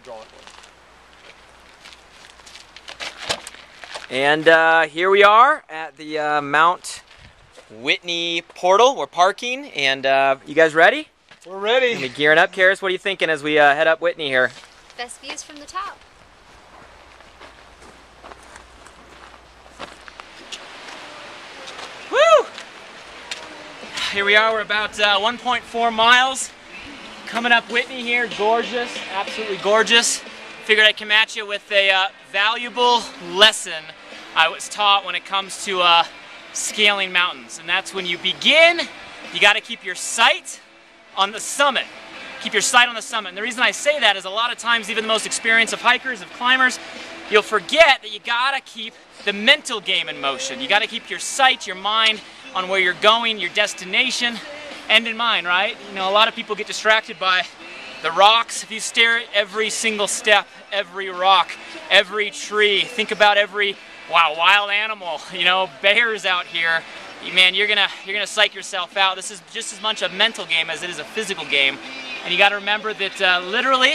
hydraulic one. And here we are at the Mount Whitney portal. We're parking, and you guys ready? We're ready. Gonna be gearing up. Karis, what are you thinking as we head up Whitney here? Best views from the top. Woo! Here we are. We're about 1.4 miles coming up Whitney here. Gorgeous, absolutely gorgeous. Figured I'd come at you with a valuable lesson I was taught when it comes to scaling mountains, and that's when you begin, you got to keep your sight on the summit. Keep your sight on the summit. And the reason I say that is a lot of times, even the most experienced of hikers, of climbers, you'll forget that you got to keep the mental game in motion. You got to keep your sight, your mind on where you're going, your destination, end in mind, right? You know, a lot of people get distracted by the rocks. If you stare at every single step, every rock, every tree, think about every wild animal, you know, bears out here, man, you're gonna psych yourself out. This is just as much a mental game as it is a physical game. And you got to remember that literally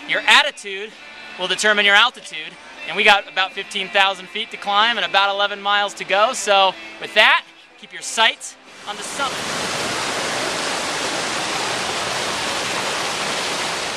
your attitude will determine your altitude. And we got about 15,000 feet to climb and about 11 miles to go. So with that, keep your sights on the summit.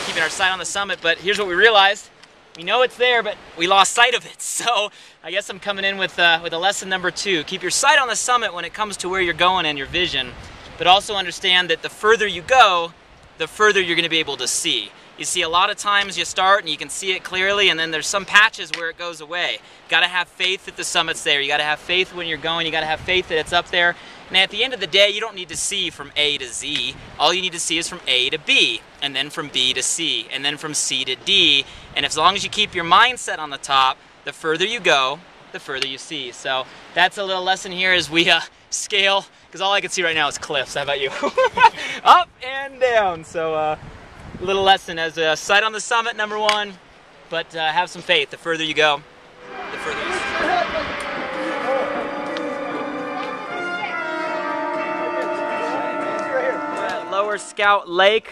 Keeping our sight on the summit, but here's what we realized. We know it's there, but we lost sight of it. So I guess I'm coming in with a lesson number 2. Keep your sight on the summit when it comes to where you're going and your vision, but also understand that the further you go, the further you're going to be able to see. You see, a lot of times you start and you can see it clearly, and then there's some patches where it goes away. You got to have faith that the summit's there. You got to have faith when you're going. You got to have faith that it's up there. And at the end of the day, you don't need to see from A to Z. All you need to see is from A to B, and then from B to C, and then from C to D. And as long as you keep your mindset on the top, the further you go, the further you see. So that's a little lesson here as we scale, because all I can see right now is cliffs. How about you? Up and down. So little lesson as a sight on the summit, number 1, but have some faith. The further you go, the further you see. Lower Scout Lake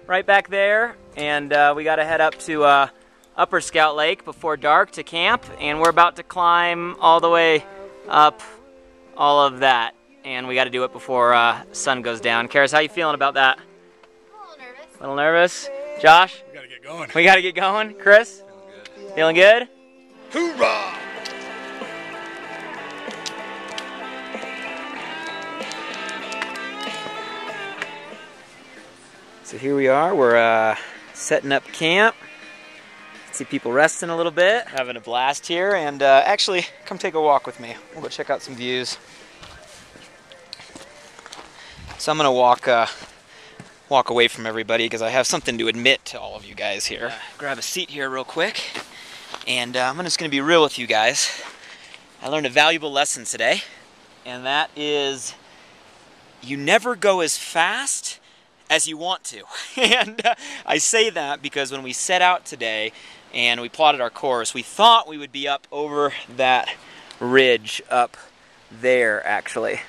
right back there, and we got to head up to Upper Scout Lake before dark to camp, and we're about to climb all the way up all of that, and we got to do it before sun goes down. Karis, how you feeling about that? A little nervous? Josh? We gotta get going. We gotta get going. Chris? Feeling good? Hoorah! So here we are. We're setting up camp. See people resting a little bit, having a blast here, and actually, come take a walk with me. We'll go check out some views. So I'm gonna walk away from everybody because I have something to admit to all of you guys here. Grab a seat here real quick, and I'm just gonna be real with you guys. I learned a valuable lesson today, and that is you never go as fast as you want to. And I say that because when we set out today and we plotted our course, we thought we would be up over that ridge up there, actually.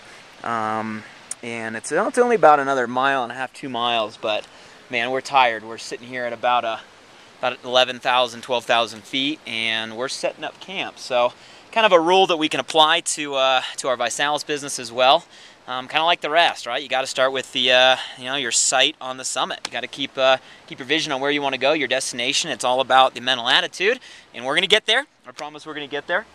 And it's only about another 1.5 miles, 2 miles, but man, we're tired. We're sitting here at about 11,000, 12,000 feet, and we're setting up camp. So kind of a rule that we can apply to our ViSalus business as well. Kind of like the rest, right? You got to start with the your sight on the summit. You got to keep your vision on where you want to go, your destination. It's all about the mental attitude, and we're going to get there. I promise we're going to get there.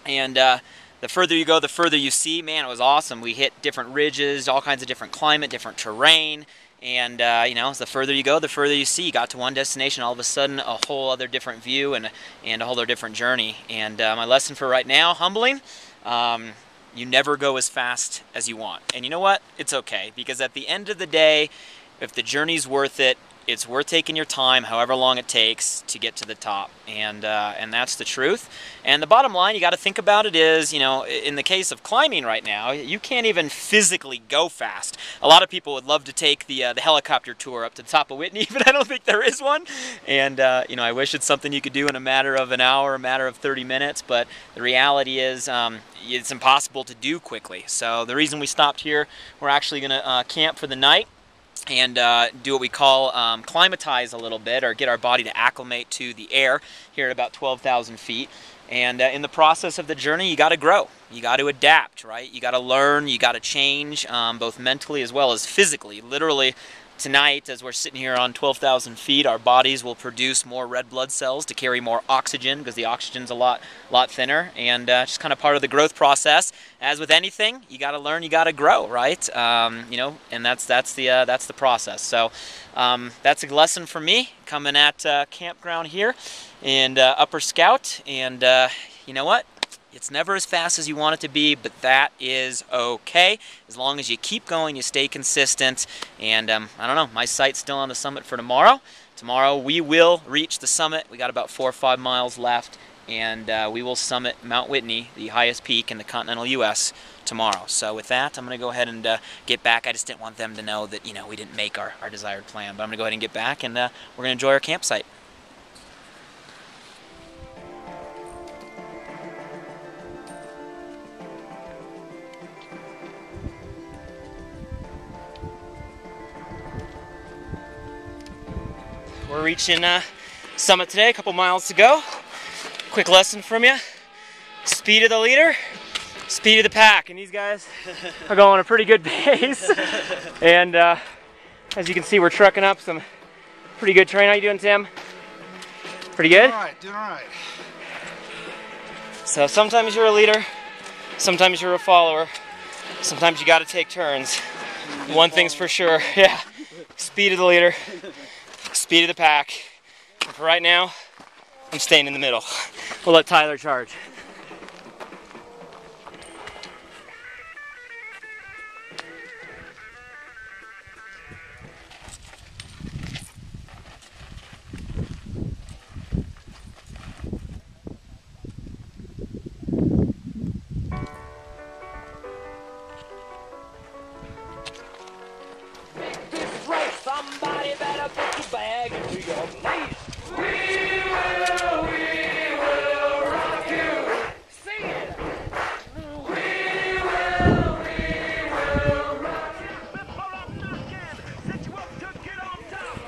And the further you go, the further you see. Man, it was awesome. We hit different ridges, all kinds of different climate, different terrain. And the further you go, the further you see. You got to one destination, all of a sudden a whole other different view and a whole other different journey. And my lesson for right now, humbling. You never go as fast as you want. And you know what? It's okay, because at the end of the day, if the journey's worth it, it's worth taking your time, however long it takes to get to the top. And that's the truth. And the bottom line you got to think about it is, in the case of climbing right now, you can't even physically go fast. A lot of people would love to take the helicopter tour up to the top of Whitney, but I don't think there is one. And I wish it's something you could do in a matter of an hour, a matter of 30 minutes, but the reality is it's impossible to do quickly. So the reason we stopped here, we're actually going to camp for the night. and do what we call climatize a little bit, or get our body to acclimate to the air here at about 12,000 feet. And in the process of the journey, you got to grow. You got to adapt, right? You got to learn, you got to change, both mentally as well as physically. Literally, tonight, as we're sitting here on 12,000 feet, our bodies will produce more red blood cells to carry more oxygen, because the oxygen's a lot thinner, and just kind of part of the growth process. As with anything, you got to learn, you got to grow, right? You know, and that's the process. So that's a lesson for me coming at campground here in Upper Scout, and you know what? It's never as fast as you want it to be, but that is okay. As long as you keep going, you stay consistent. And I don't know, my sight's still on the summit for tomorrow. Tomorrow we will reach the summit. We got about 4 or 5 miles left, and we will summit Mount Whitney, the highest peak in the continental U.S., tomorrow. So with that, I'm going to go ahead and get back. I just didn't want them to know that, you know, we didn't make our desired plan. But I'm going to go ahead and get back, and we're going to enjoy our campsite. We're reaching summit today, a couple miles to go. Quick lesson from you: speed of the leader, speed of the pack. And these guys are going at a pretty good pace. And as you can see, we're trucking up some pretty good terrain. How you doing, Tim? Pretty good? Doing all right. So sometimes you're a leader, sometimes you're a follower, sometimes you got to take turns. One thing's for sure, yeah, speed of the leader, speed of the pack. And for right now, I'm staying in the middle. We'll let Tyler charge. Somebody better put your bag into your place. We will rock you. Sing it. We will rock you. Before I'm knocking, set you up to get on top.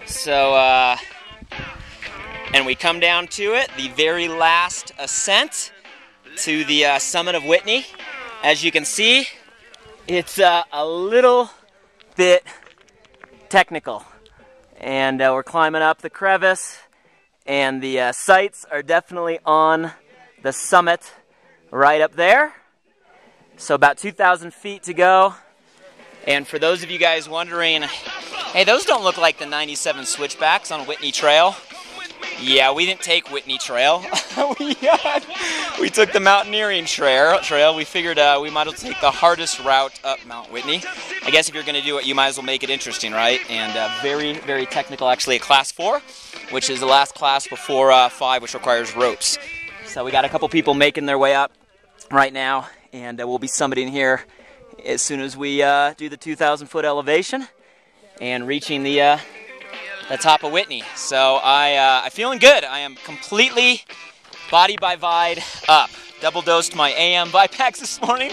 So, and we come down to it, the very last ascent to the summit of Whitney. As you can see, it's a little bit technical, and we're climbing up the crevasse, and the sights are definitely on the summit right up there. So about 2,000 feet to go. And for those of you guys wondering, hey, those don't look like the 97 switchbacks on Whitney Trail. Yeah, we didn't take Whitney Trail. We took the Mountaineering Trail. We figured we might as well take the hardest route up Mount Whitney. I guess if you're going to do it, you might as well make it interesting, right? And very, very technical, actually a class 4, which is the last class before 5, which requires ropes. So we got a couple people making their way up right now, and we'll be summiting here as soon as we do the 2,000-foot elevation and reaching the top of Whitney. So I'm feeling good. I am completely body by vide up. Double dosed my AM Vipax this morning.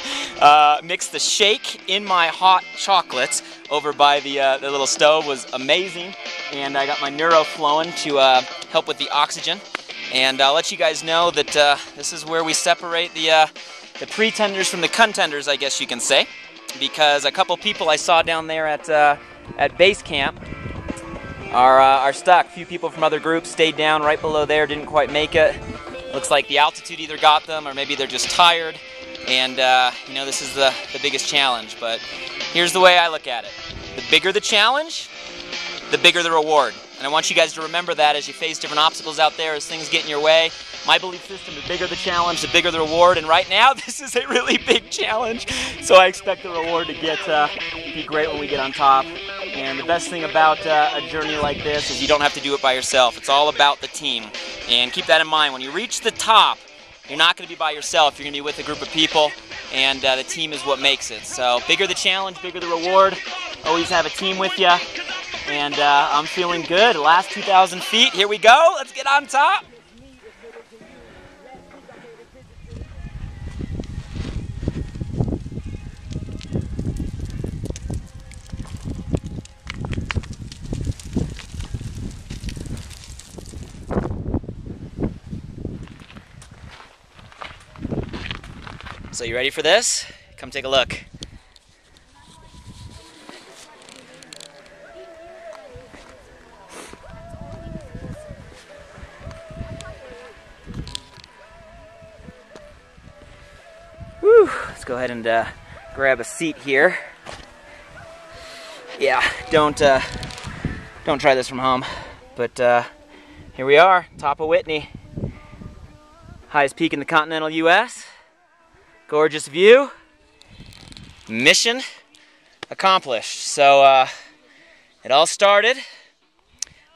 Mixed the shake in my hot chocolates over by the little stove. Was amazing. And I got my neuro flowing to help with the oxygen. And I'll let you guys know that this is where we separate the pretenders from the contenders, I guess you can say. Because a couple people I saw down there at base camp are stuck. A few people from other groups stayed down right below there, didn't quite make it. Looks like the altitude either got them, or maybe they're just tired. And you know, this is the biggest challenge. But here's the way I look at it: the bigger the challenge, the bigger the reward. And I want you guys to remember that as you face different obstacles out there, as things get in your way. My belief system: the bigger the challenge, the bigger the reward. And right now, this is a really big challenge. So I expect the reward to be great when we get on top. And the best thing about a journey like this is you don't have to do it by yourself. It's all about the team. And keep that in mind. When you reach the top, you're not going to be by yourself. You're going to be with a group of people, and the team is what makes it. So bigger the challenge, bigger the reward. Always have a team with you. And I'm feeling good. Last 2,000 feet. Here we go. Let's get on top. So you ready for this? Come take a look. Whew. Let's go ahead and grab a seat here. Yeah, don't try this from home. But here we are, top of Whitney. Highest peak in the continental U.S. Gorgeous view. Mission accomplished. So it all started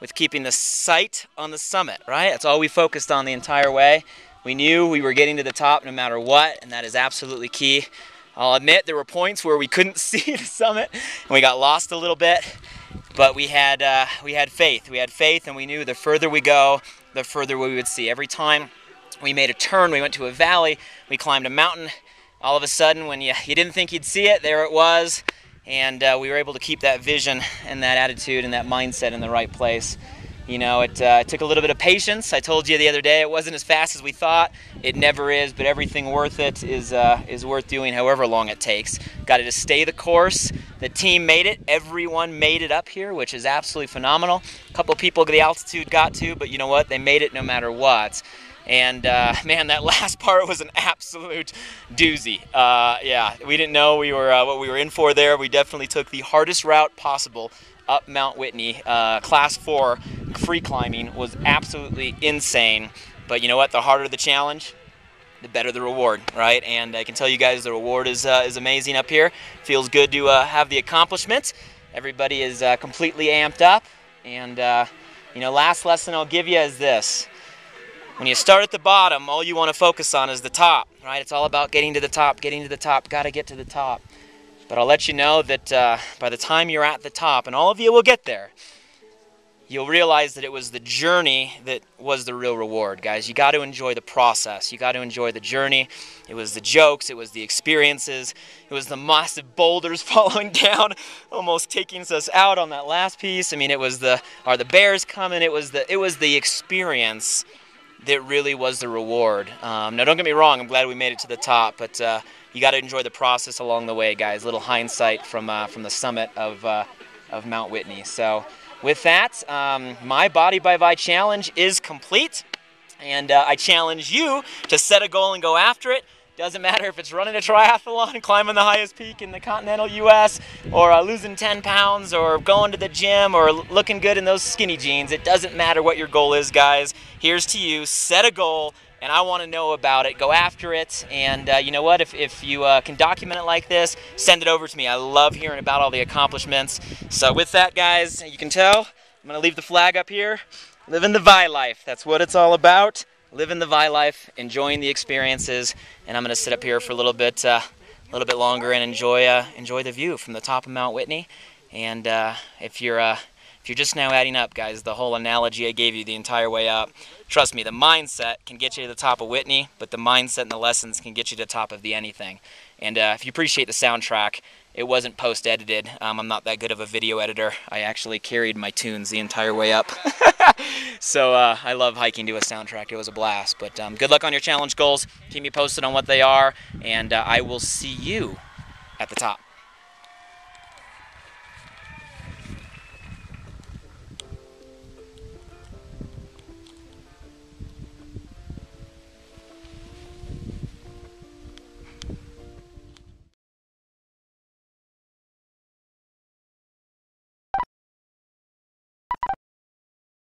with keeping the sight on the summit, right? That's all we focused on the entire way. We knew we were getting to the top no matter what, and that is absolutely key. I'll admit there were points where we couldn't see the summit and we got lost a little bit, but we had faith. We had faith, and we knew the further we go, the further we would see. Every time we made a turn, we went to a valley, we climbed a mountain. All of a sudden, when you didn't think you'd see it, there it was, and we were able to keep that vision and that attitude and that mindset in the right place. You know, it took a little bit of patience. I told you the other day it wasn't as fast as we thought. It never is, but everything worth it is worth doing however long it takes. Got to just stay the course. The team made it. Everyone made it up here, which is absolutely phenomenal. A couple people the altitude got to, but you know what? They made it no matter what. And man, that last part was an absolute doozy. Yeah, we didn't know what we were in for there. We definitely took the hardest route possible up Mount Whitney. Class 4 free climbing was absolutely insane. But you know what? The harder the challenge, the better the reward, right? And I can tell you guys the reward is amazing up here. Feels good to have the accomplishment. Everybody is completely amped up. And you know, last lesson I'll give you is this. When you start at the bottom, all you want to focus on is the top, right? It's all about getting to the top, got to get to the top. But I'll let you know that by the time you're at the top, and all of you will get there, you'll realize that it was the journey that was the real reward, guys. You got to enjoy the process. You got to enjoy the journey. It was the jokes. It was the experiences. It was the massive boulders falling down, almost taking us out on that last piece. I mean, it was the bears coming. It was the experience that really was the reward. Now, don't get me wrong. I'm glad we made it to the top, but you got to enjoy the process along the way, guys. Little hindsight from the summit of Mount Whitney. So, with that, my Body by Vi challenge is complete, and I challenge you to set a goal and go after it. Doesn't matter if it's running a triathlon, climbing the highest peak in the continental U.S., or losing 10 pounds, or going to the gym, or looking good in those skinny jeans. It doesn't matter what your goal is, guys. Here's to you. Set a goal, and I want to know about it. Go after it, and you know what? If you can document it like this, send it over to me. I love hearing about all the accomplishments. So with that, guys, you can tell, I'm going to leave the flag up here. Living the Vi life. That's what it's all about. Living the Vi life, enjoying the experiences, and I'm going to sit up here for a little bit longer and enjoy the view from the top of Mount Whitney. And if you're just now adding up, guys, the whole analogy I gave you the entire way up, trust me, the mindset can get you to the top of Whitney, but the mindset and the lessons can get you to the top of the anything. And if you appreciate the soundtrack, it wasn't post-edited. I'm not that good of a video editor. I actually carried my tunes the entire way up. So I love hiking to a soundtrack. It was a blast. But good luck on your challenge goals. Keep me posted on what they are, and I will see you at the top.